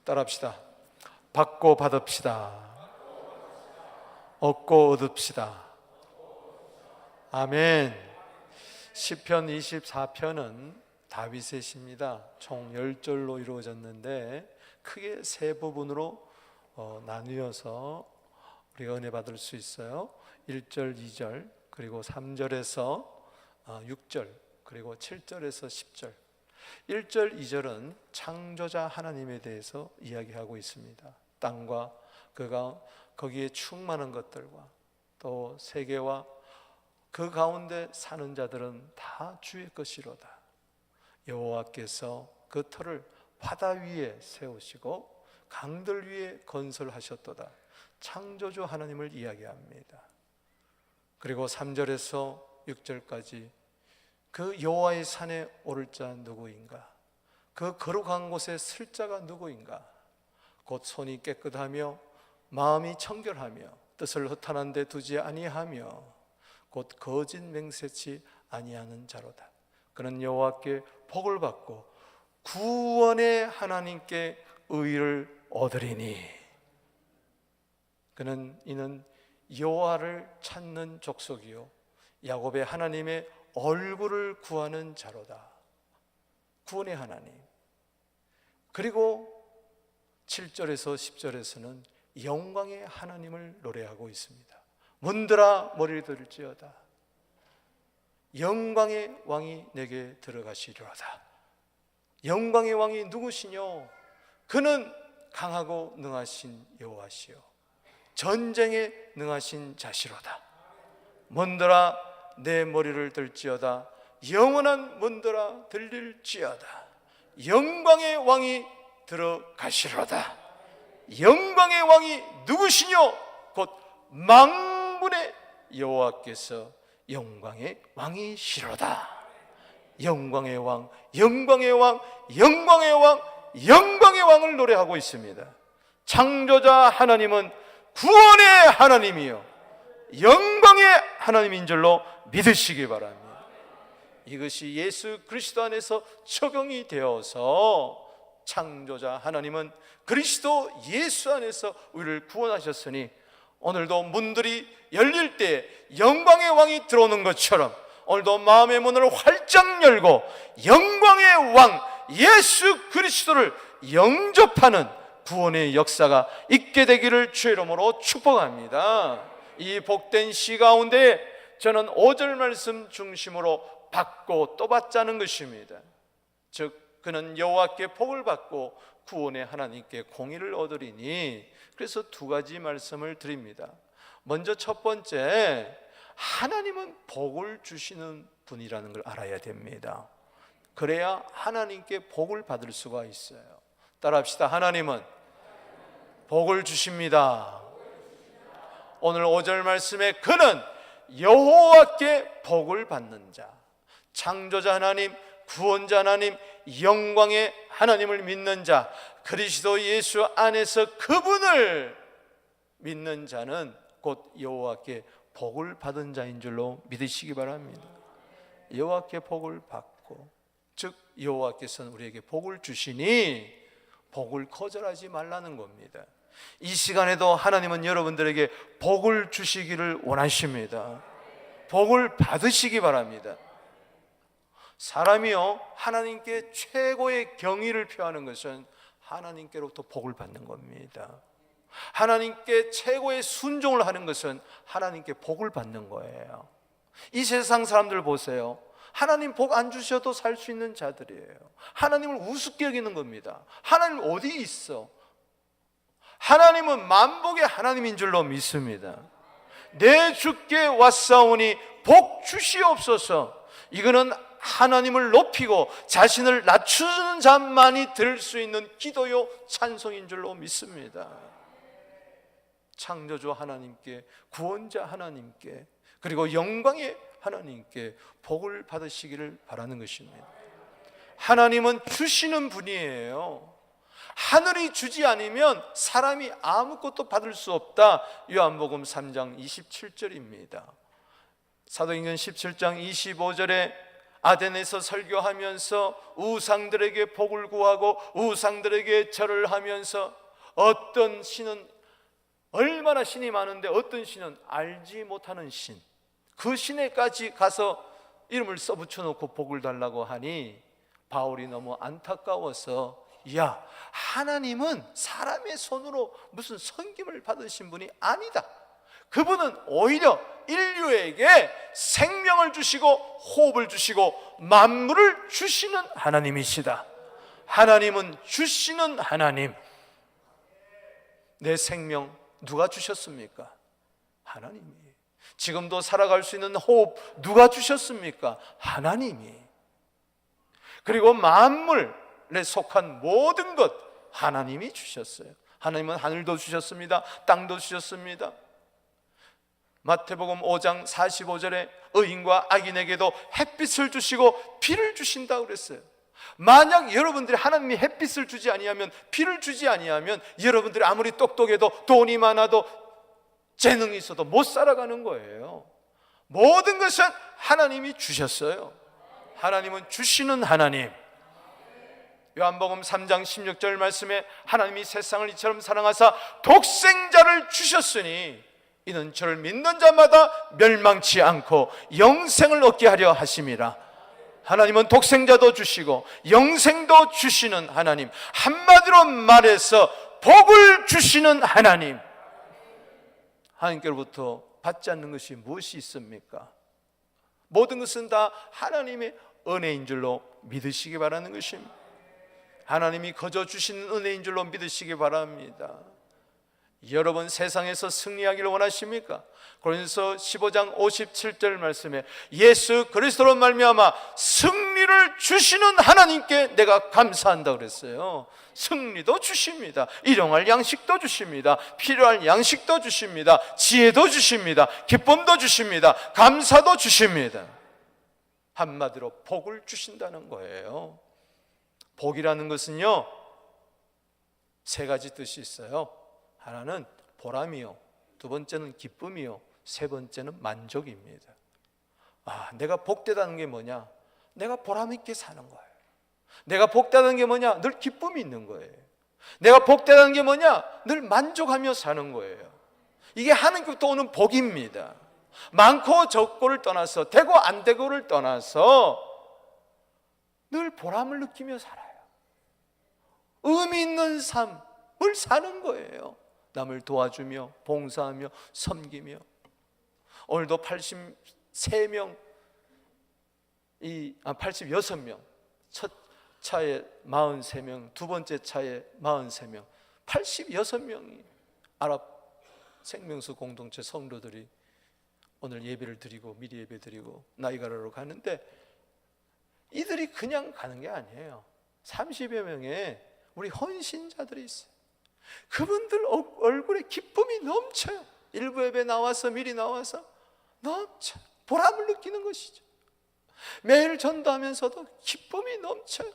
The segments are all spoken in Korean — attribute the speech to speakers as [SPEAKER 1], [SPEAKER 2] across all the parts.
[SPEAKER 1] 따라합시다. 받고 받읍시다. 얻고 얻읍시다. 아멘. 시편 24편은 다윗의 시입니다. 총 10절로 이루어졌는데 크게 세 부분으로 나뉘어서 우리가 은혜 받을 수 있어요. 1절, 2절, 그리고 3절에서 6절, 그리고 7절에서 10절. 1절, 2절은 창조자 하나님에 대해서 이야기하고 있습니다. 땅과 거기에 충만한 것들과 또 세계와 그 가운데 사는 자들은 다 주의 것이로다. 여호와께서 그 터를 바다 위에 세우시고 강들 위에 건설하셨도다. 창조주 하나님을 이야기합니다. 그리고 3절에서 6절까지 그 여호와의 산에 오를 자 누구인가? 그 거룩한 곳에 쓸 자가 누구인가? 곧 손이 깨끗하며 마음이 청결하며 뜻을 허탄한 데 두지 아니하며 곧 거짓 맹세치 아니하는 자로다. 그는 여호와께 복을 받고 구원의 하나님께 의를 얻으리니 이는 여호와를 찾는 족속이요 야곱의 하나님의 얼굴을 구하는 자로다. 구원의 하나님. 그리고 7절에서 10절에서는 영광의 하나님을 노래하고 있습니다. 문들아 머리를 들지어다. 영광의 왕이 내게 들어가시리로다. 영광의 왕이 누구시뇨? 그는 강하고 능하신 여호와시요 전쟁에 능하신 자시로다. 문들아 내 머리를 들지어다. 영원한 문들아 들릴지어다. 영광의 왕이 들어가시리로다. 영광의 왕이 누구시뇨? 곧 만군의 여호와께서 영광의 왕이시로다. 영광의 왕, 영광의 왕, 영광의 왕, 영광의 왕을 노래하고 있습니다. 창조자 하나님은 구원의 하나님이요 영광의 하나님인 줄로 믿으시기 바랍니다. 이것이 예수 그리스도 안에서 적용이 되어서 창조자 하나님은 그리스도 예수 안에서 우리를 구원하셨으니 오늘도 문들이 열릴 때 영광의 왕이 들어오는 것처럼 오늘도 마음의 문을 활짝 열고 영광의 왕 예수 그리스도를 영접하는 구원의 역사가 있게 되기를 주의 이름으로 축복합니다. 이 복된 시 가운데 저는 5절 말씀 중심으로 받고 또 받자는 것입니다. 즉 그는 여호와께 복을 받고 구원의 하나님께 공의를 얻으리니. 그래서 두 가지 말씀을 드립니다. 먼저 첫 번째, 하나님은 복을 주시는 분이라는 걸 알아야 됩니다. 그래야 하나님께 복을 받을 수가 있어요. 따라합시다. 하나님은 복을 주십니다. 오늘 5절 말씀에 그는 여호와께 복을 받는 자, 창조자 하나님, 구원자 하나님, 영광의 하나님을 믿는 자, 그리스도 예수 안에서 그분을 믿는 자는 곧 여호와께 복을 받은 자인 줄로 믿으시기 바랍니다. 여호와께 복을 받고, 즉 여호와께서는 우리에게 복을 주시니 복을 거절하지 말라는 겁니다. 이 시간에도 하나님은 여러분들에게 복을 주시기를 원하십니다. 복을 받으시기 바랍니다. 사람이요 하나님께 최고의 경의를 표하는 것은 하나님께로부터 복을 받는 겁니다. 하나님께 최고의 순종을 하는 것은 하나님께 복을 받는 거예요. 이 세상 사람들 보세요. 하나님 복 안 주셔도 살 수 있는 자들이에요. 하나님을 우습게 여기는 겁니다. 하나님 어디 있어? 하나님은 만복의 하나님인 줄로 믿습니다. 내 주께 왔사오니 복 주시옵소서. 이거는 하나님을 높이고 자신을 낮추는 자만이 들을 수 있는 기도요 찬송인 줄로 믿습니다. 창조주 하나님께, 구원자 하나님께, 그리고 영광의 하나님께 복을 받으시기를 바라는 것입니다. 하나님은 주시는 분이에요. 하늘이 주지 않으면 사람이 아무것도 받을 수 없다. 요한복음 3장 27절입니다. 사도행전 17장 25절에 아덴에서 설교하면서 우상들에게 복을 구하고 우상들에게 절을 하면서 어떤 신은 얼마나 신이 많은데 어떤 신은 알지 못하는 신, 그 신에까지 가서 이름을 써붙여놓고 복을 달라고 하니 바울이 너무 안타까워서, 야, 하나님은 사람의 손으로 무슨 섬김을 받으신 분이 아니다. 그분은 오히려 인류에게 생명을 주시고 호흡을 주시고 만물을 주시는 하나님이시다. 하나님은 주시는 하나님. 내 생명 누가 주셨습니까? 하나님이. 지금도 살아갈 수 있는 호흡 누가 주셨습니까? 하나님이. 그리고 만물에 속한 모든 것 하나님이 주셨어요. 하나님은 하늘도 주셨습니다. 땅도 주셨습니다. 마태복음 5장 45절에 의인과 악인에게도 햇빛을 주시고 비를 주신다고 그랬어요. 만약 여러분들이 하나님이 햇빛을 주지 아니하면, 비를 주지 아니하면 여러분들이 아무리 똑똑해도 돈이 많아도 재능이 있어도 못 살아가는 거예요. 모든 것은 하나님이 주셨어요. 하나님은 주시는 하나님. 요한복음 3장 16절 말씀에 하나님이 세상을 이처럼 사랑하사 독생자를 주셨으니 이는 저를 믿는 자마다 멸망치 않고 영생을 얻게 하려 하심이라. 하나님은 독생자도 주시고 영생도 주시는 하나님, 한마디로 말해서 복을 주시는 하나님. 하나님께로부터 받지 않는 것이 무엇이 있습니까? 모든 것은 다 하나님의 은혜인 줄로 믿으시기 바라는 것입니다. 하나님이 거저 주시는 은혜인 줄로 믿으시기 바랍니다. 여러분 세상에서 승리하기를 원하십니까? 고린도서 15장 57절 말씀에 예수 그리스도로 말미암아 승리를 주시는 하나님께 내가 감사한다 그랬어요. 승리도 주십니다. 일용할 양식도 주십니다. 필요할 양식도 주십니다. 지혜도 주십니다. 기쁨도 주십니다. 감사도 주십니다. 한마디로 복을 주신다는 거예요. 복이라는 것은요, 세 가지 뜻이 있어요. 하나는 보람이요, 두 번째는 기쁨이요, 세 번째는 만족입니다. 내가 복되다는 게 뭐냐? 내가 보람 있게 사는 거예요. 내가 복되다는 게 뭐냐? 늘 기쁨이 있는 거예요. 내가 복되다는 게 뭐냐? 늘 만족하며 사는 거예요. 이게 하나님께부터 오는 복입니다. 많고 적고를 떠나서, 되고 안 되고를 떠나서 늘 보람을 느끼며 살아요. 의미 있는 삶을 사는 거예요. 남을 도와주며 봉사하며 섬기며. 오늘도 86명, 첫 차에 43명, 두 번째 차에 43명, 86명이 아랍 생명수 공동체 성도들이 오늘 예배를 드리고 미리 예배 드리고 나이가라로 가는데, 이들이 그냥 가는 게 아니에요. 30여 명의 우리 헌신자들이 있어요. 그분들 얼굴에 기쁨이 넘쳐요. 일부 예배 나와서 미리 나와서 넘쳐 보람을 느끼는 것이죠. 매일 전도하면서도 기쁨이 넘쳐요.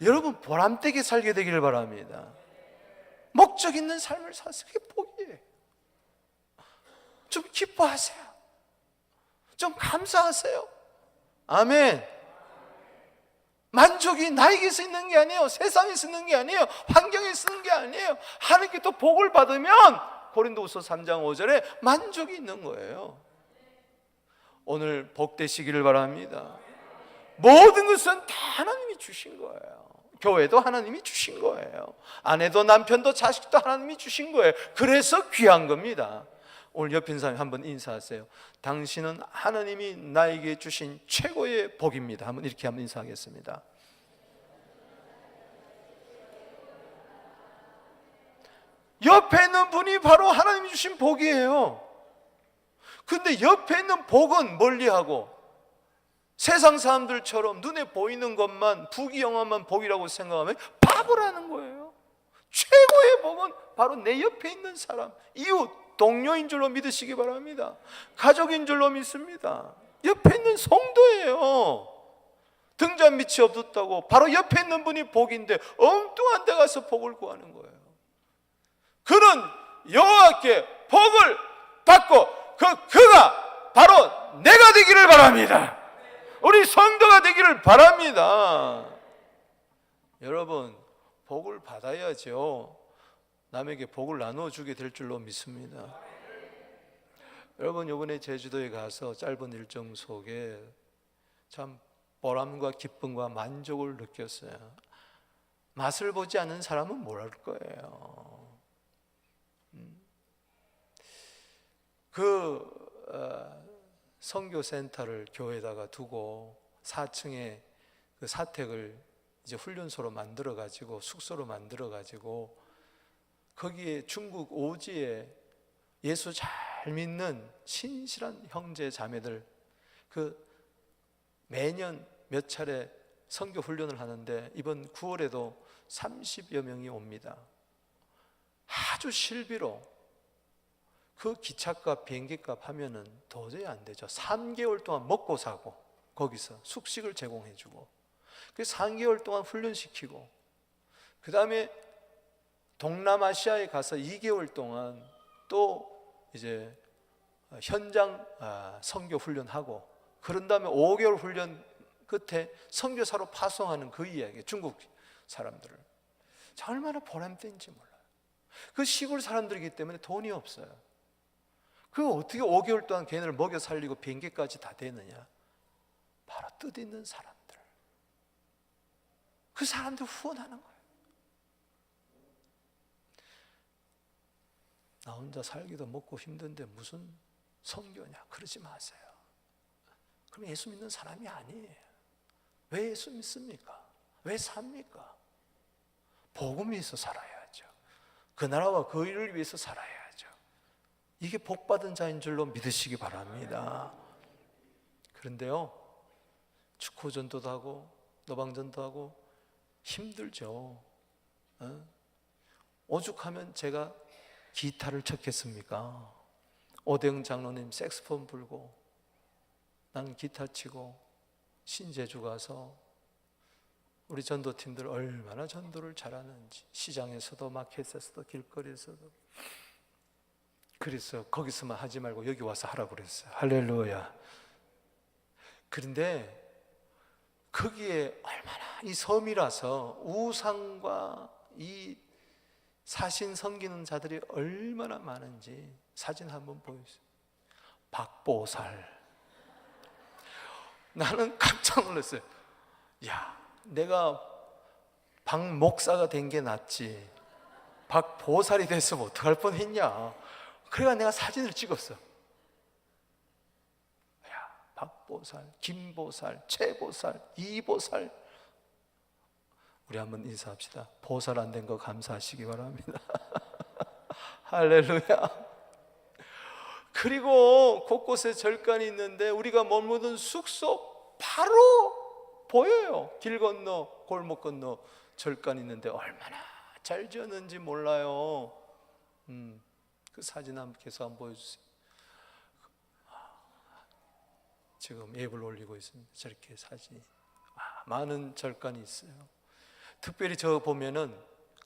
[SPEAKER 1] 여러분 보람되게 살게 되기를 바랍니다. 목적 있는 삶을 사세요. 그게 복이에요. 좀 기뻐하세요. 좀 감사하세요. 아멘. 만족이 나에게서 있는 게 아니에요. 세상에서 있는 게 아니에요. 환경에서 있는 게 아니에요. 하나님께 또 복을 받으면 고린도후서 3장 5절에 만족이 있는 거예요. 오늘 복 되시기를 바랍니다. 모든 것은 다 하나님이 주신 거예요. 교회도 하나님이 주신 거예요. 아내도 남편도 자식도 하나님이 주신 거예요. 그래서 귀한 겁니다. 오늘 옆에 있는 사람이 한번 인사하세요. 당신은 하나님이 나에게 주신 최고의 복입니다. 한번 이렇게 한번 인사하겠습니다. 옆에 있는 분이 바로 하나님이 주신 복이에요. 근데 옆에 있는 복은 멀리하고 세상 사람들처럼 눈에 보이는 것만, 부귀영화만 복이라고 생각하면 바보라는 거예요. 최고의 복은 바로 내 옆에 있는 사람, 이웃, 동료인 줄로 믿으시기 바랍니다. 가족인 줄로 믿습니다. 옆에 있는 성도예요. 등잔 밑이 없었다고 바로 옆에 있는 분이 복인데 엉뚱한 데 가서 복을 구하는 거예요. 그는 여호와께 복을 받고 그가 바로 내가 되기를 바랍니다. 우리 성도가 되기를 바랍니다. 여러분, 복을 받아야죠. 남에게 복을 나누어주게 될 줄로 믿습니다. 여러분, 이번에 제주도에 가서 짧은 일정 속에 참 보람과 기쁨과 만족을 느꼈어요. 맛을 보지 않는 사람은 모를 거예요. 선교센터를 교회에다가 두고 4층에 그 사택을 이제 훈련소로 만들어 가지고 숙소로 만들어 가지고 거기에 중국 오지에 예수 잘 믿는 신실한 형제 자매들 매년 몇 차례 선교 훈련을 하는데 이번 9월에도 30여 명이 옵니다. 아주 실비로 그 기차값 비행기값 하면은 도저히 안 되죠. 3개월 동안 먹고 사고 거기서 숙식을 제공해 주고 그래서 3개월 동안 훈련시키고 그 다음에 동남아시아에 가서 2개월 동안 또 이제 현장 선교 훈련하고 그런 다음에 5개월 훈련 끝에 선교사로 파송하는 그 이야기, 중국 사람들을 얼마나 보람된지 몰라요. 그 시골 사람들이기 때문에 돈이 없어요. 그 어떻게 5개월 동안 걔네를 먹여 살리고 비행기까지 다 되느냐? 바로 뜻있는 사람들, 그 사람들 후원하는 거예요. 나 혼자 살기도 먹고 힘든데 무슨 선교냐? 그러지 마세요. 그럼 예수 믿는 사람이 아니에요. 왜 예수 믿습니까? 왜 삽니까? 복음이 있어 살아야죠. 그 나라와 그 일을 위해서 살아야죠. 이게 복받은 자인 줄로 믿으시기 바랍니다. 그런데요, 축구전도도 하고 노방전도 하고 힘들죠. 오죽하면 제가 기타를 쳤겠습니까? 오대영 장로님 색소폰 불고 난 기타 치고 신제주 가서 우리 전도팀들 얼마나 전도를 잘하는지, 시장에서도 마켓에서도 길거리에서도. 그래서 거기서만 하지 말고 여기 와서 하라고 그랬어요. 할렐루야. 그런데 거기에 얼마나 이 섬이라서 우상과 이 사신 섬기는 자들이 얼마나 많은지 사진 한번 보여주세요. 박보살. 나는 깜짝 놀랐어요. 야, 내가 박 목사가 된 게 낫지 박보살이 됐으면 어떡할 뻔했냐. 그래가 내가 사진을 찍었어. 야, 박보살, 김보살, 최보살, 이보살. 우리 한번 인사합시다. 보살 안 된 거 감사하시기 바랍니다. 할렐루야. 그리고 곳곳에 절간이 있는데 우리가 머무는 숙소 바로 보여요. 길 건너 골목 건너 절간이 있는데 얼마나 잘 지었는지 몰라요. 그 사진 한번 계속 한번 보여주세요. 지금 앱을 올리고 있습니다. 저렇게 사진이 많은 절간이 있어요. 특별히 저 보면은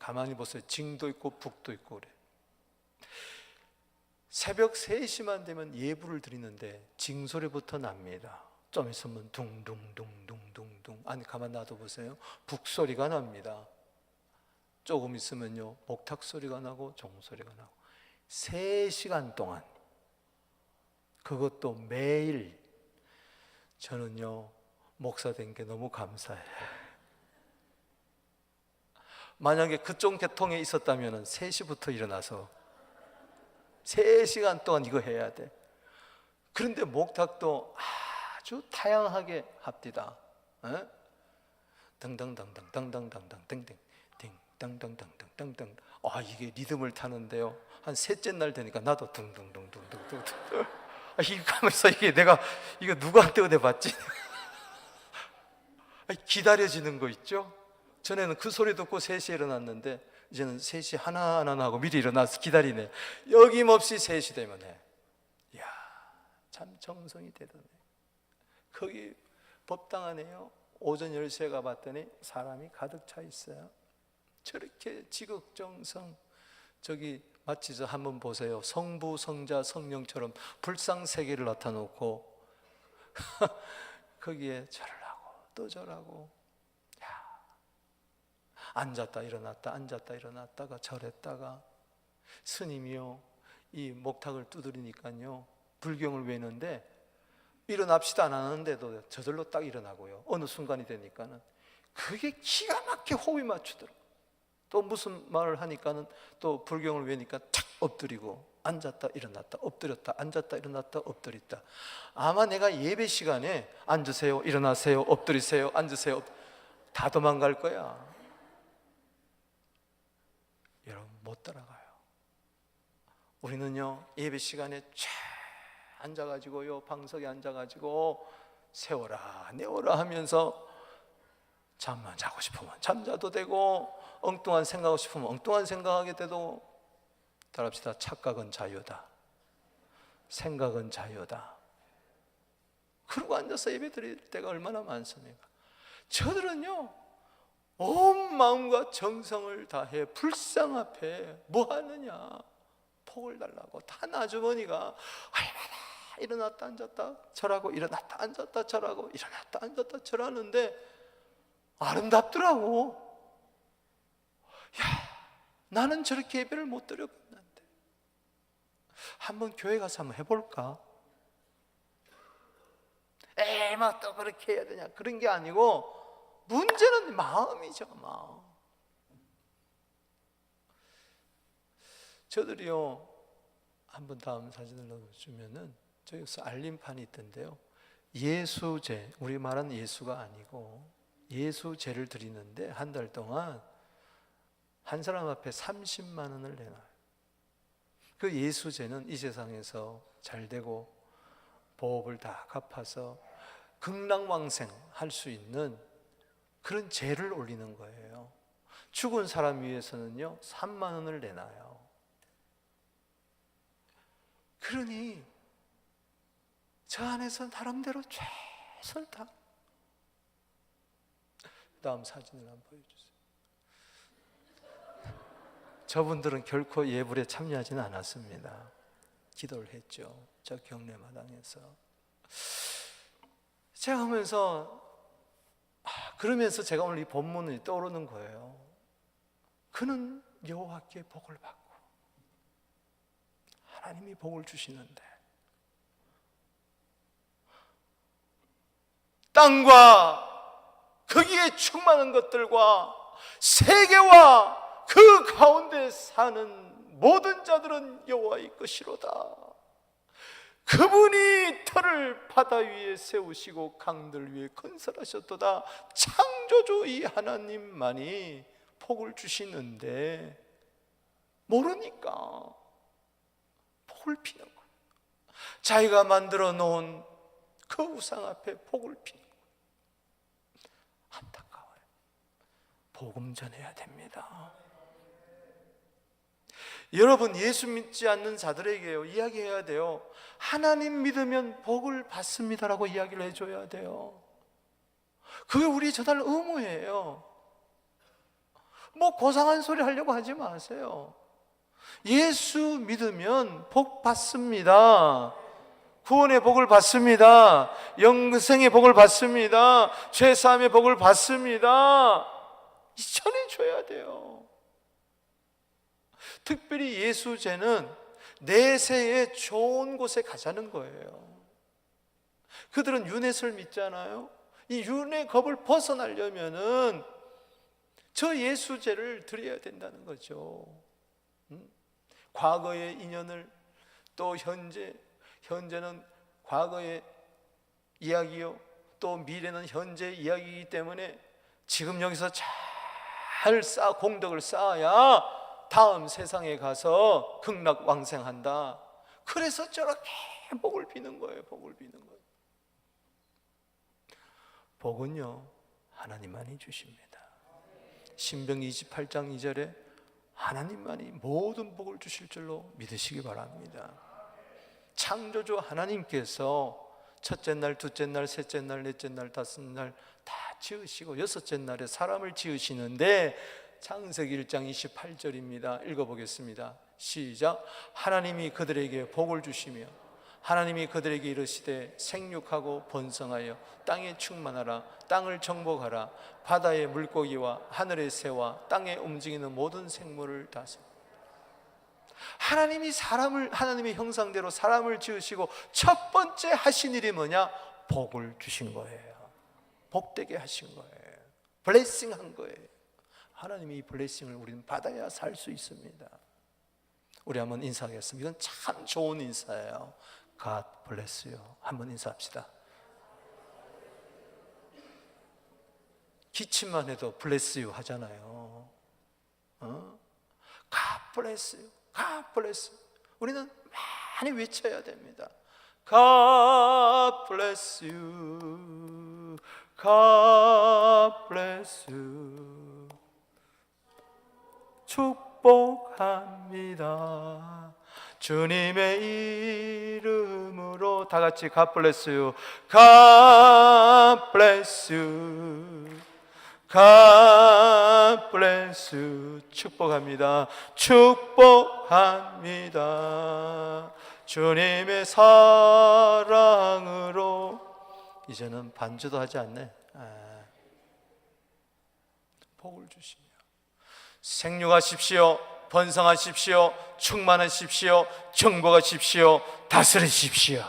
[SPEAKER 1] 가만히 보세요. 징도 있고 북도 있고 그래. 새벽 3시만 되면 예불을 드리는데 징소리부터 납니다. 좀 있으면 둥둥둥둥둥둥. 아니 가만 놔둬 보세요. 북소리가 납니다. 조금 있으면요 목탁 소리가 나고 종소리가 나고 3시간 동안, 그것도 매일. 저는요 목사 된 게 너무 감사해요. 만약에 그쪽 계통에 있었다면 3시부터 일어나서 3시간 동안 이거 해야 돼. 그런데 목탁도 아주 다양하게 합디다. 당당당당당당당당땡땡 당당당당당당. 이게 리듬을 타는데요. 한 셋째 날 되니까 나도 둥둥둥둥둥둥. 이거 가면서 이게 내가 이거 누구한테 은혜 받지? 기다려지는 거 있죠? 전에는 그 소리 듣고 3시에 일어났는데 이제는 3시 하나하나 하고 미리 일어나서 기다리네. 여김없이 3시 되면 해. 이야, 참 정성이 대단해. 거기 법당 안에요 오전 10시에 가봤더니 사람이 가득 차 있어요. 저렇게 지극정성. 저기 마치 저 한번 보세요. 성부, 성자, 성령처럼 불상세계를 나타놓고 거기에 절을 하고 또 절하고, 앉았다 일어났다 앉았다 일어났다가 절했다가, 스님이요 이 목탁을 두드리니까요 불경을 외는데 일어납시다 안 하는데도 저절로 딱 일어나고요. 어느 순간이 되니까는 그게 기가 막히게 호흡이 맞추더라고요. 또 무슨 말을 하니까는 또 불경을 외니까 탁 엎드리고, 앉았다 일어났다 엎드렸다 앉았다 일어났다 엎드렸다. 아마 내가 예배 시간에 앉으세요 일어나세요 엎드리세요 앉으세요 다 도망갈 거야. 여러분 못 따라가요. 우리는요 예배 시간에 쫙 앉아가지고요 방석에 앉아가지고 세워라 내워라 하면서 잠만 자고 싶으면 잠자도 되고, 엉뚱한 생각하고 싶으면 엉뚱한 생각하게 돼도, 따라합시다. 착각은 자유다, 생각은 자유다. 그러고 앉아서 예배 드릴 때가 얼마나 많습니까? 저들은요 온 마음과 정성을 다해 불상 앞에 뭐 하느냐, 복을 달라고. 단 아주머니가 얼마나 일어났다 앉았다 절하고 일어났다 앉았다 절하고 일어났다 앉았다 절하는데 아름답더라고. 야, 나는 저렇게 예배를 못 드려봤는데 한번 교회 가서 한번 해볼까? 에이 뭐 또 그렇게 해야 되냐, 그런 게 아니고 문제는 마음이죠. 마음. 저들이요 한번 다음 사진을 넣어주면은 저기서 알림판이 있던데요, 예수제, 우리 말하는 예수가 아니고 예수제를 드리는데 한 달 동안 한 사람 앞에 30만 원을 내놔요. 그 예수제는 이 세상에서 잘 되고 보업을 다 갚아서 극락왕생 할 수 있는 그런 제를 올리는 거예요. 죽은 사람 위해서는요 3만 원을 내놔요. 그러니 저 안에서 나름대로 최선을 다. 다음 사진을 한번 보여주세요. 저분들은 결코 예불에 참여하지는 않았습니다. 기도를 했죠. 저 경례마당에서. 제가 하면서 그러면서 제가 오늘 이 본문이 떠오르는 거예요. 그는 여호와께 복을 받고 하나님이 복을 주시는데 땅과 거기에 충만한 것들과 세계와 그 가운데 사는 모든 자들은 여호와의 것이로다. 그분이 터를 바다 위에 세우시고 강들 위에 건설하셨도다. 창조주 이 하나님만이 복을 주시는데 모르니까 복을 피는 거예요. 자기가 만들어 놓은 그 우상 앞에 복을 피는 거예요. 안타까워요. 복음 전해야 됩니다. 여러분, 예수 믿지 않는 자들에게요 이야기해야 돼요. 하나님 믿으면 복을 받습니다라고 이야기를 해줘야 돼요. 그게 우리 저달 의무예요. 뭐 고상한 소리 하려고 하지 마세요. 예수 믿으면 복 받습니다. 구원의 복을 받습니다. 영생의 복을 받습니다. 죄사함의 복을 받습니다. 전해줘야 돼요. 특별히 예수제는 내세에 좋은 곳에 가자는 거예요. 그들은 유넷을 믿잖아요. 이 유넷 겁을 벗어나려면은 저 예수제를 드려야 된다는 거죠. 과거의 인연을 또 현재는 과거의 이야기요, 또 미래는 현재 이야기이기 때문에 지금 여기서 잘 공덕을 쌓아야 다음 세상에 가서 극락왕생한다. 그래서 저렇게 복을 비는 거예요. 복을 비는 거예요. 복은요 하나님만이 주십니다. 신병 28장 2절에 하나님만이 모든 복을 주실 줄로 믿으시기 바랍니다. 창조주 하나님께서 첫째 날, 둘째 날, 셋째 날, 넷째 날, 다섯 날 다 지으시고 여섯째 날에 사람을 지으시는데 창세기 1장 28절입니다. 읽어보겠습니다. 시작. 하나님이 그들에게 복을 주시며 하나님이 그들에게 이르시되 생육하고 번성하여 땅에 충만하라. 땅을 정복하라. 바다의 물고기와 하늘의 새와 땅에 움직이는 모든 생물을 다스리라. 하나님이 하나님의 형상대로 사람을 지으시고 첫 번째 하신 일이 뭐냐? 복을 주신 거예요. 복되게 하신 거예요. 블레싱 한 거예요. 하나님이 이 블레싱을 우리는 받아야 살 수 있습니다. 우리 한번 인사하겠습니다. 이건 참 좋은 인사예요. God bless you. 한번 인사합시다. 기침만 해도 bless you 하잖아요. God bless you. God bless you. 우리는 많이 외쳐야 됩니다. God bless you. God bless you. 축복합니다. 주님의 이름으로 다 같이 God bless you. God bless you. God bless you. 축복합니다. 축복합니다. 주님의 사랑으로. 이제는 반주도 하지 않네. 복을 주시며 생육하십시오. 번성하십시오. 충만하십시오. 정복하십시오. 다스리십시오.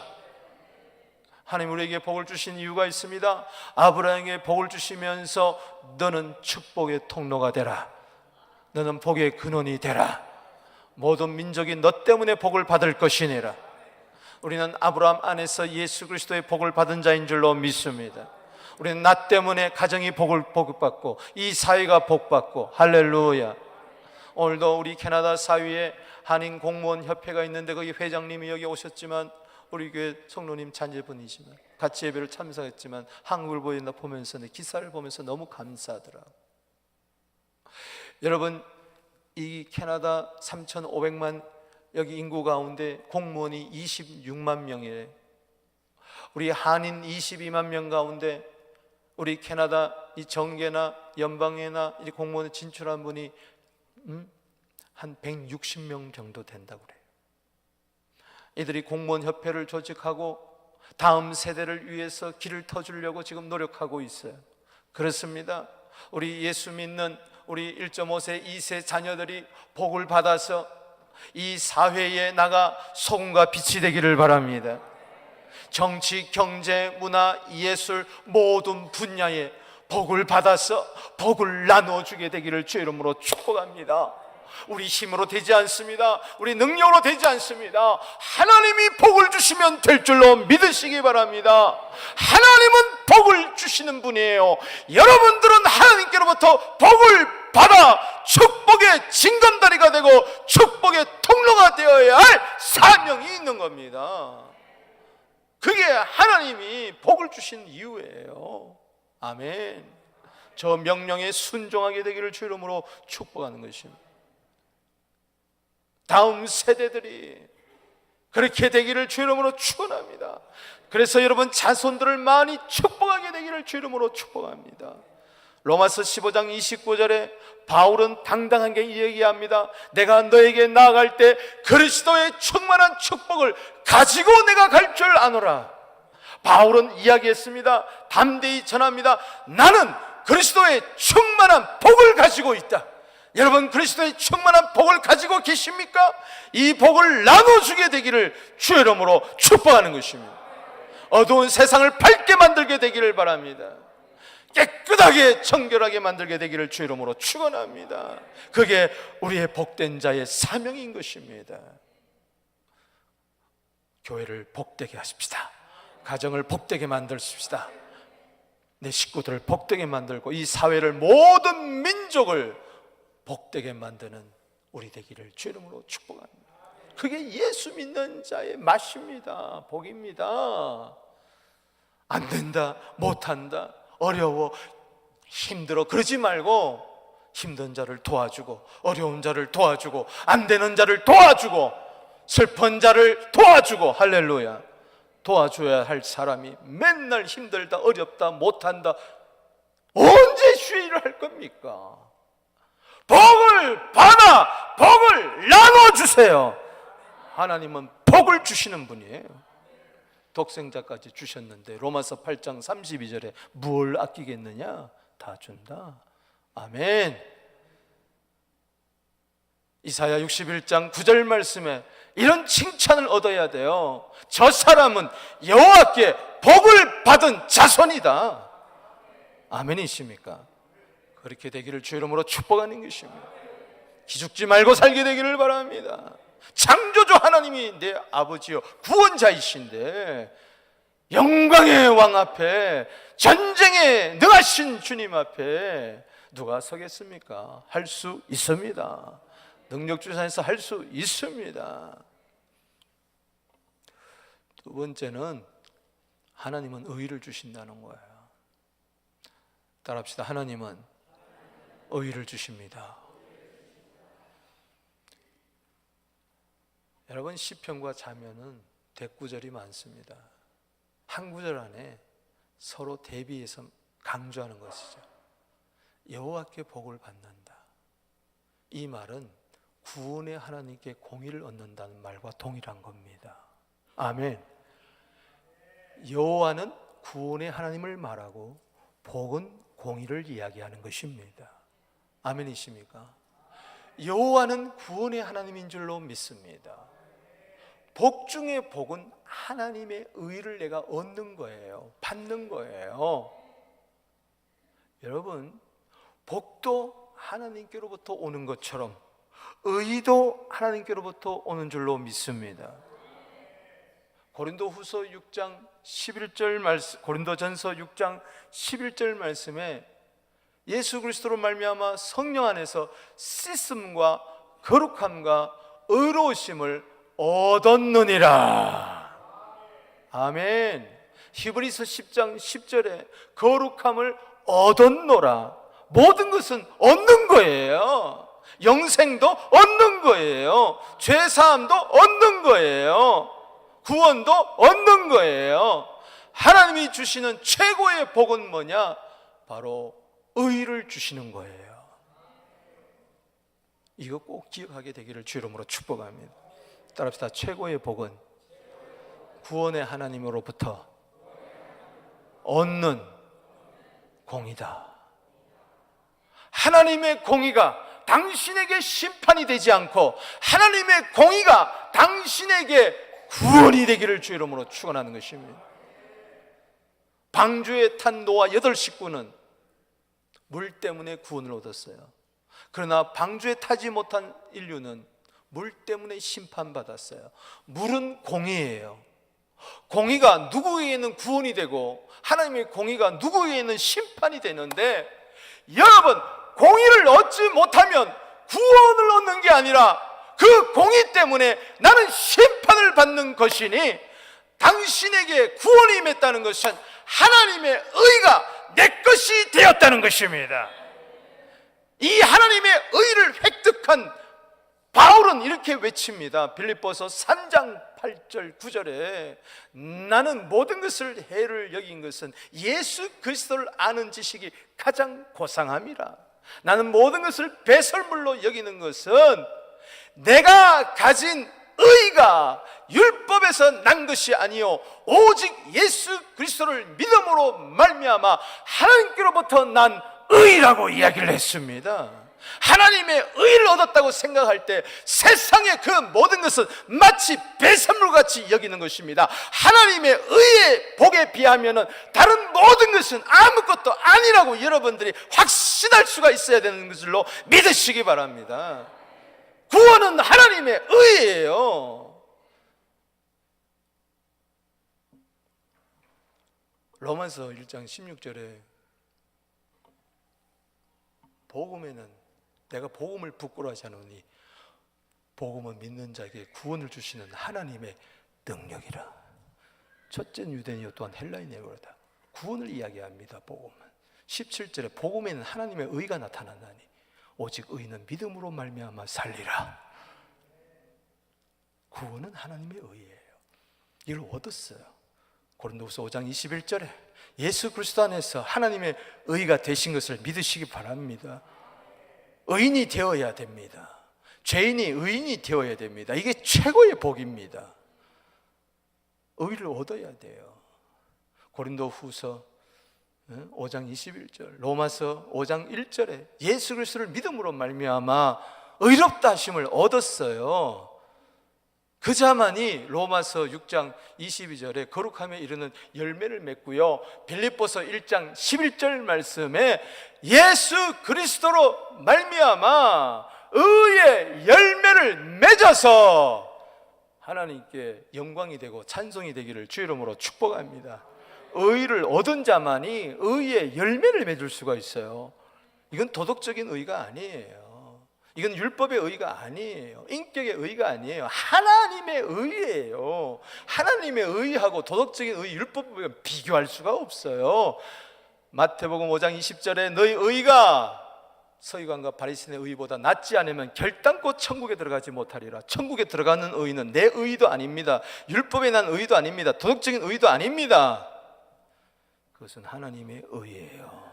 [SPEAKER 1] 하나님 우리에게 복을 주신 이유가 있습니다. 아브라함에게 복을 주시면서 너는 축복의 통로가 되라. 너는 복의 근원이 되라. 모든 민족이 너 때문에 복을 받을 것이니라. 우리는 아브라함 안에서 예수 그리스도의 복을 받은 자인 줄로 믿습니다. 우리는 나 때문에 가정이 복을 받고 이 사회가 복받고 할렐루야. 오늘도 우리 캐나다 사위에 한인 공무원 협회가 있는데 거기 회장님이 여기 오셨지만 우리 교회 성도님 자녀분이지만 같이 예배를 참석했지만 한국을 보면서 기사를 보면서 너무 감사하더라고요. 여러분 이 캐나다 3,500만 여기 인구 가운데 공무원이 26만 명이에요. 우리 한인 22만 명 가운데 우리 캐나다 이 정계나 연방에나 이 공무원에 진출한 분이 한 160명 정도 된다고 그래요. 이들이 공무원 협회를 조직하고 다음 세대를 위해서 길을 터주려고 지금 노력하고 있어요. 그렇습니다. 우리 예수 믿는 우리 1.5세, 2세 자녀들이 복을 받아서 이 사회에 나가 소금과 빛이 되기를 바랍니다. 정치, 경제, 문화, 예술 모든 분야에 복을 받아서 복을 나눠주게 되기를 주의 이름으로 축복합니다. 우리 힘으로 되지 않습니다. 우리 능력으로 되지 않습니다. 하나님이 복을 주시면 될 줄로 믿으시기 바랍니다. 하나님은 복을 주시는 분이에요. 여러분들은 하나님께로부터 복을 받아 축복의 징검다리가 되고 축복의 통로가 되어야 할 사명이 있는 겁니다. 그게 하나님이 복을 주신 이유예요. 아멘. 저 명령에 순종하게 되기를 주 이름으로 축복하는 것입니다. 다음 세대들이 그렇게 되기를 주 이름으로 축원합니다. 그래서 여러분 자손들을 많이 축복하게 되기를 주 이름으로 축복합니다. 로마서 15장 29절에 바울은 당당하게 얘기합니다. 내가 너에게 나아갈 때 그리스도의 충만한 축복을 가지고 내가 갈 줄 아노라. 바울은 이야기했습니다. 담대히 전합니다. 나는 그리스도의 충만한 복을 가지고 있다. 여러분 그리스도의 충만한 복을 가지고 계십니까? 이 복을 나눠주게 되기를 주의 이름으로 축복하는 것입니다. 어두운 세상을 밝게 만들게 되기를 바랍니다. 깨끗하게 정결하게 만들게 되기를 주의 이름으로 축원합니다. 그게 우리의 복된 자의 사명인 것입니다. 교회를 복되게 하십시다. 가정을 복되게 만드십시다. 내 식구들을 복되게 만들고 이 사회를 모든 민족을 복되게 만드는 우리 되기를 주의 이름으로 축복합니다. 그게 예수 믿는 자의 맛입니다. 복입니다. 안 된다, 못한다, 어려워, 힘들어 그러지 말고 힘든 자를 도와주고 어려운 자를 도와주고 안 되는 자를 도와주고 슬픈 자를 도와주고 할렐루야. 도와줘야 할 사람이 맨날 힘들다, 어렵다, 못한다 언제 쉬일을 할 겁니까? 복을 받아 복을 나눠주세요. 하나님은 복을 주시는 분이에요. 독생자까지 주셨는데 로마서 8장 32절에 뭘 아끼겠느냐? 다 준다. 아멘. 이사야 61장 9절 말씀에 이런 칭찬을 얻어야 돼요. 저 사람은 여호와께 복을 받은 자손이다. 아멘이십니까? 그렇게 되기를 주 이름으로 축복하는 것입니다. 기죽지 말고 살게 되기를 바랍니다. 창조주 하나님이 내 아버지요 구원자이신데 영광의 왕 앞에, 전쟁에 능하신 주님 앞에 누가 서겠습니까? 할 수 있습니다. 능력주산에서 할 수 있습니다. 두 번째는 하나님은 의를 주신다는 거예요. 따라합시다. 하나님은 의를 주십니다. 여러분, 시편과 자면은 대구절이 많습니다. 한 구절 안에 서로 대비해서 강조하는 것이죠. 여호와께 복을 받는다. 이 말은 구원의 하나님께 공의를 얻는다는 말과 동일한 겁니다. 아멘. 여호와는 구원의 하나님을 말하고 복은 공의를 이야기하는 것입니다. 아멘이십니까? 여호와는 구원의 하나님인 줄로 믿습니다. 복 중에 복은 하나님의 의를 내가 얻는 거예요. 받는 거예요. 여러분, 복도 하나님께로부터 오는 것처럼 의도 하나님께로부터 오는 줄로 믿습니다. 고린도전서 6장 11절 말씀에 예수 그리스도로 말미암아 성령 안에서 씻음과 거룩함과 의로우심을 얻었느니라. 아멘. 히브리서 10장 10절에 거룩함을 얻었노라. 모든 것은 얻는 거예요. 영생도 얻는 거예요. 죄사함도 얻는 거예요. 구원도 얻는 거예요. 하나님이 주시는 최고의 복은 뭐냐? 바로 의를 주시는 거예요. 이거 꼭 기억하게 되기를 주 이름으로 축복합니다. 따라합시다. 최고의 복은 구원의 하나님으로부터 얻는 공의다. 하나님의 공의가 당신에게 심판이 되지 않고 하나님의 공의가 당신에게 구원이 되기를 주 이름으로 축원하는 것입니다. 방주에 탄 노아 8식구는 물 때문에 구원을 얻었어요. 그러나 방주에 타지 못한 인류는 물 때문에 심판받았어요. 물은 공의예요. 공의가 누구에게는 구원이 되고 하나님의 공의가 누구에게는 심판이 되는데, 여러분, 공의를 얻지 못하면 구원을 얻는 게 아니라 그 공의 때문에 나는 심판을 받는 것이니, 당신에게 구원이 임했다는 것은 하나님의 의가 내 것이 되었다는 것입니다. 이 하나님의 의를 획득한 바울은 이렇게 외칩니다. 빌립보서 3장 8절 9절에 나는 모든 것을 해를 여긴 것은 예수 그리스도를 아는 지식이 가장 고상함이라. 나는 모든 것을 배설물로 여기는 것은 내가 가진 의가 율법에서 난 것이 아니요 오직 예수 그리스도를 믿음으로 말미암아 하나님께로부터 난 의라고 이야기를 했습니다. 하나님의 의를 얻었다고 생각할 때 세상의 그 모든 것은 마치 배설물같이 여기는 것입니다. 하나님의 의의 복에 비하면 다른 모든 것은 아무것도 아니라고 여러분들이 확신할 수가 있어야 되는 것으로 믿으시기 바랍니다. 구원은 하나님의 의예요. 로마서 1장 16절에 복음에는 내가 복음을 부끄러워하지 않으니 복음은 믿는 자에게 구원을 주시는 하나님의 능력이라. 첫째 유대인이요 또한 헬라인이요 그러다 구원을 이야기합니다. 복음은 17절에 복음에는 하나님의 의가 나타나나니 오직 의는 믿음으로 말미암아 살리라. 구원은 하나님의 의예요. 이걸 얻었어요. 고린도후서 5장 21절에 예수 그리스도 안에서 하나님의 의가 되신 것을 믿으시기 바랍니다. 의인이 되어야 됩니다. 죄인이 의인이 되어야 됩니다. 이게 최고의 복입니다. 의를 얻어야 돼요. 고린도후서 5장 21절, 로마서 5장 1절에 예수 그리스도를 믿음으로 말미암아 의롭다 하심을 얻었어요. 그 자만이 로마서 6장 22절에 거룩함에 이르는 열매를 맺고요, 빌립보서 1장 11절 말씀에 예수 그리스도로 말미암아 의의 열매를 맺어서 하나님께 영광이 되고 찬송이 되기를 주 이름으로 축복합니다. 의를 얻은 자만이 의의 열매를 맺을 수가 있어요. 이건 도덕적인 의가 아니에요. 이건 율법의 의가 아니에요. 인격의 의가 아니에요. 하나님의 의예요. 하나님의 의하고 도덕적인 의, 율법을 비교할 수가 없어요. 마태복음 5장 20절에 너희 의가 서기관과 바리새인의 의보다 낫지 않으면 결단코 천국에 들어가지 못하리라. 천국에 들어가는 의는 내 의도 아닙니다. 율법에 난 의도 아닙니다. 도덕적인 의도 아닙니다. 그것은 하나님의 의예요.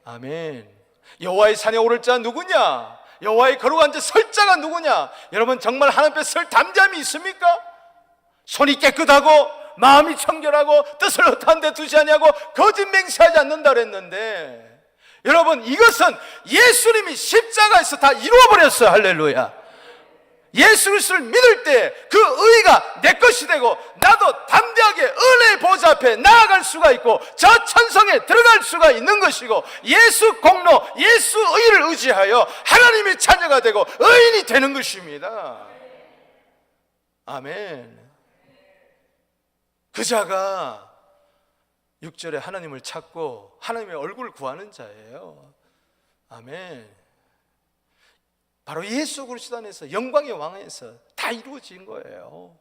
[SPEAKER 1] 아멘. 여호와의 산에 오를 자 누구냐? 여호와의 거룩한 자 설 자가 누구냐? 여러분 정말 하나님 앞에 설 담대함이 있습니까? 손이 깨끗하고 마음이 청결하고 뜻을 헛한 데 두지 아니하고 거짓 맹세하지 않는다 그랬는데, 여러분 이것은 예수님이 십자가에서 다 이루어버렸어요. 할렐루야. 예수 그리스도를 믿을 때 그 의가 내 것이 되고 나도 담대하게 은혜의 보좌 앞에 나아갈 수가 있고 저 천성에 들어갈 수가 있는 것이고, 예수 공로, 예수 의를 의지하여 하나님의 자녀가 되고 의인이 되는 것입니다. 아멘. 그 자가 6절에 하나님을 찾고 하나님의 얼굴을 구하는 자예요. 아멘. 바로 예수 그리스도 안에서 영광의 왕에서 다 이루어진 거예요.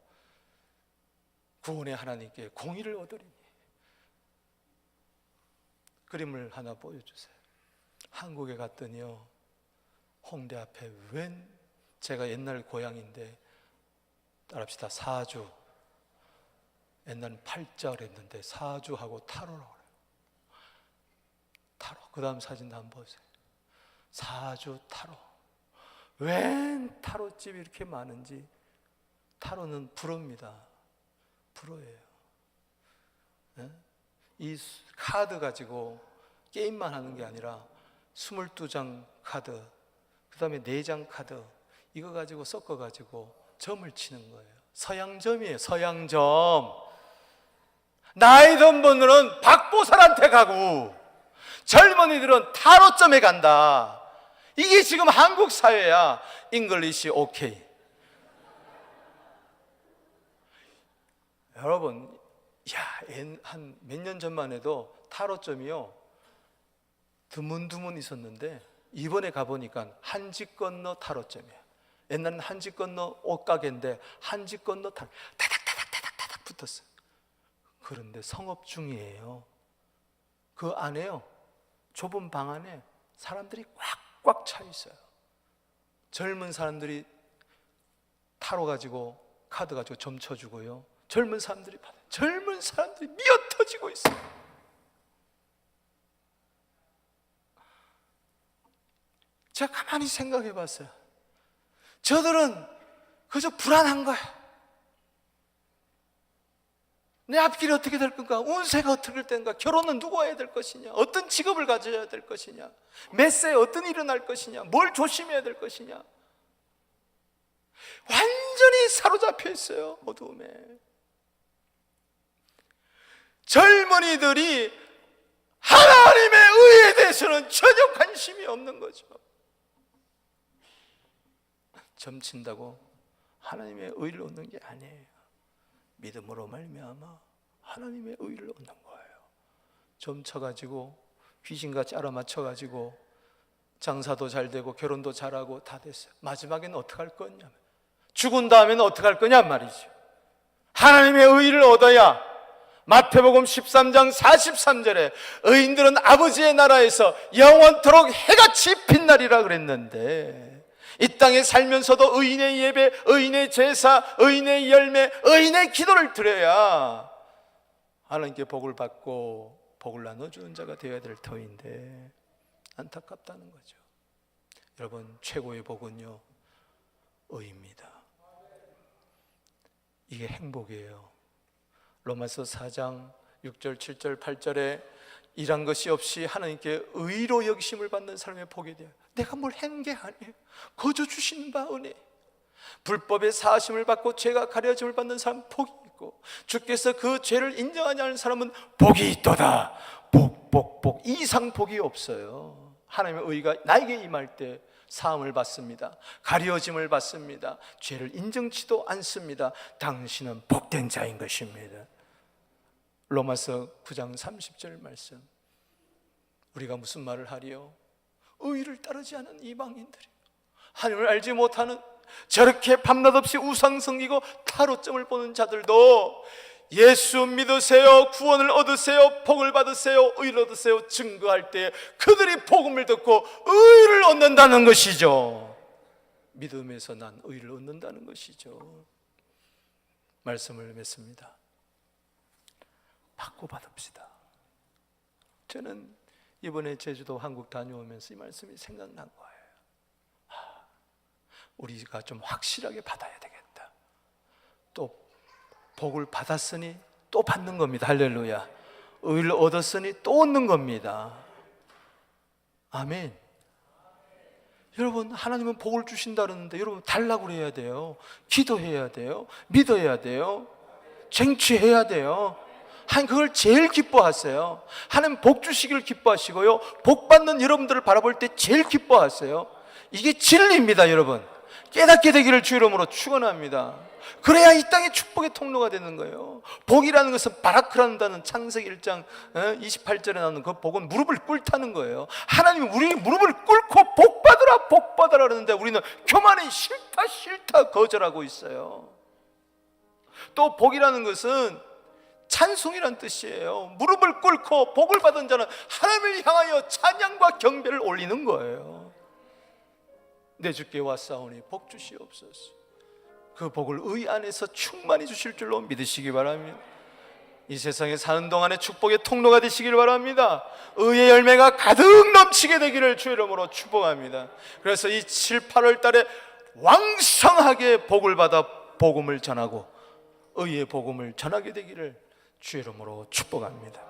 [SPEAKER 1] 구원의 하나님께 공의를 얻으리니. 그림을 하나 보여주세요. 한국에 갔더니요, 홍대 앞에 웬, 제가 옛날 고향인데 따라합시다, 사주. 옛날엔 팔자를 했는데 사주하고 타로라고 그래요. 타로. 그 다음 사진 한번 보세요. 사주, 타로. 웬 타로집이 이렇게 많은지. 타로는 불어입니다. 불어예요. 네? 이 카드 가지고 게임만 하는 게 아니라 22장 카드, 그 다음에 4장 카드, 이거 가지고 섞어가지고 점을 치는 거예요. 서양점이에요. 서양점. 나이 든 분들은 박보살한테 가고 젊은이들은 타로점에 간다. 이게 지금 한국 사회야. 잉글리시 오케이. 여러분, 한 몇 년 전만 해도 타로점이요 드문드문 있었는데 이번에 가보니까 한지 건너 타로점이에요. 옛날에는 한지 건너 옷가게인데 한지 건너 타로 타닥타닥타닥타닥 붙었어요. 그런데 성업 중이에요. 그 안에요, 좁은 방 안에 사람들이 꽉꽉 차 있어요. 젊은 사람들이 타로 가지고 카드 가지고 점 쳐주고요, 젊은 사람들이 받아요. 젊은 사람들이 미어터지고 있어요. 제가 가만히 생각해 봤어요. 저들은 그저 불안한 거야. 내 앞길이 어떻게 될 건가? 운세가 어떻게 될 건가? 결혼은 누가 해야 될 것이냐? 어떤 직업을 가져야 될 것이냐? 몇 세에 어떤 일이 날 것이냐? 뭘 조심해야 될 것이냐? 완전히 사로잡혀 있어요. 어두움에. 젊은이들이 하나님의 의에 대해서는 전혀 관심이 없는 거죠. 점친다고 하나님의 의를 얻는 게 아니에요. 믿음으로 말미암아 하나님의 의를 얻는 거예요. 점 쳐가지고 귀신같이 알아맞혀가지고 장사도 잘 되고 결혼도 잘하고 다 됐어요. 마지막에는 어떻게 할 거냐? 죽은 다음에는 어떻게 할 거냐 말이죠. 하나님의 의를 얻어야 마태복음 13장 43절에 의인들은 아버지의 나라에서 영원토록 해같이 빛나리라 그랬는데, 이 땅에 살면서도 의인의 예배, 의인의 제사, 의인의 열매, 의인의 기도를 드려야 하나님께 복을 받고 복을 나눠주는 자가 되어야 될 터인데 안타깝다는 거죠. 여러분, 최고의 복은요, 의입니다. 이게 행복이에요. 로마서 4장 6절, 7절, 8절에 일한 것이 없이 하나님께 의로 여기심을 받는 사람의 복이 되어 내가 뭘 한 게 아니에요. 거저 주신 바 은혜. 불법의 사하심을 받고 죄가 가려짐을 받는 사람 복이 있고 주께서 그 죄를 인정하지 않는 사람은 복이 있도다. 복 이상 복이 없어요. 하나님의 의가 나에게 임할 때 사함을 받습니다. 가려짐을 받습니다. 죄를 인정치도 않습니다. 당신은 복된 자인 것입니다. 로마서 9장 30절 말씀. 우리가 무슨 말을 하리요? 의를 따르지 않은 이방인들이 하나님을 알지 못하는 저렇게 밤낮 없이 우상 섬기고 타로점을 보는 자들도 예수 믿으세요, 구원을 얻으세요, 복을 받으세요, 의를 얻으세요 증거할 때 그들이 복음을 듣고 의를 얻는다는 것이죠. 믿음에서 난 의를 얻는다는 것이죠. 말씀을 맺습니다. 받고 받읍시다. 저는 이번에 제주도 한국 다녀오면서 이 말씀이 생각난 거예요. 우리가 좀 확실하게 받아야 되겠다. 또 복을 받았으니 또 받는 겁니다. 할렐루야. 의를 얻었으니 또 얻는 겁니다. 아멘. 여러분, 하나님은 복을 주신다 그러는데 여러분 달라고 그래야 돼요. 기도해야 돼요. 믿어야 돼요. 쟁취해야 돼요. 하나님 그걸 제일 기뻐하세요. 하나님 복 주시기를 기뻐하시고요, 복 받는 여러분들을 바라볼 때 제일 기뻐하세요. 이게 진리입니다. 여러분 깨닫게 되기를 주 이름으로 축원합니다. 그래야 이 땅의 축복의 통로가 되는 거예요. 복이라는 것은 바라크란다는 창세기 1장 28절에 나오는 그 복은 무릎을 꿇다는 거예요. 하나님이 우리 무릎을 꿇고 복 받으라 그러는데 우리는 교만이 싫다 거절하고 있어요. 또 복이라는 것은 찬송이란 뜻이에요. 무릎을 꿇고 복을 받은 자는 하나님을 향하여 찬양과 경배를 올리는 거예요. 내 주께 왔사오니 복 주시옵소서. 그 복을 의 안에서 충만히 주실 줄로 믿으시기 바랍니다. 이 세상에 사는 동안에 축복의 통로가 되시길 바랍니다. 의의 열매가 가득 넘치게 되기를 주 이름으로 축복합니다. 그래서 이 7, 8월 달에 왕성하게 복을 받아 복음을 전하고 의의 복음을 전하게 되기를 주 이름으로 축복합니다.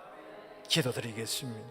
[SPEAKER 1] 기도드리겠습니다.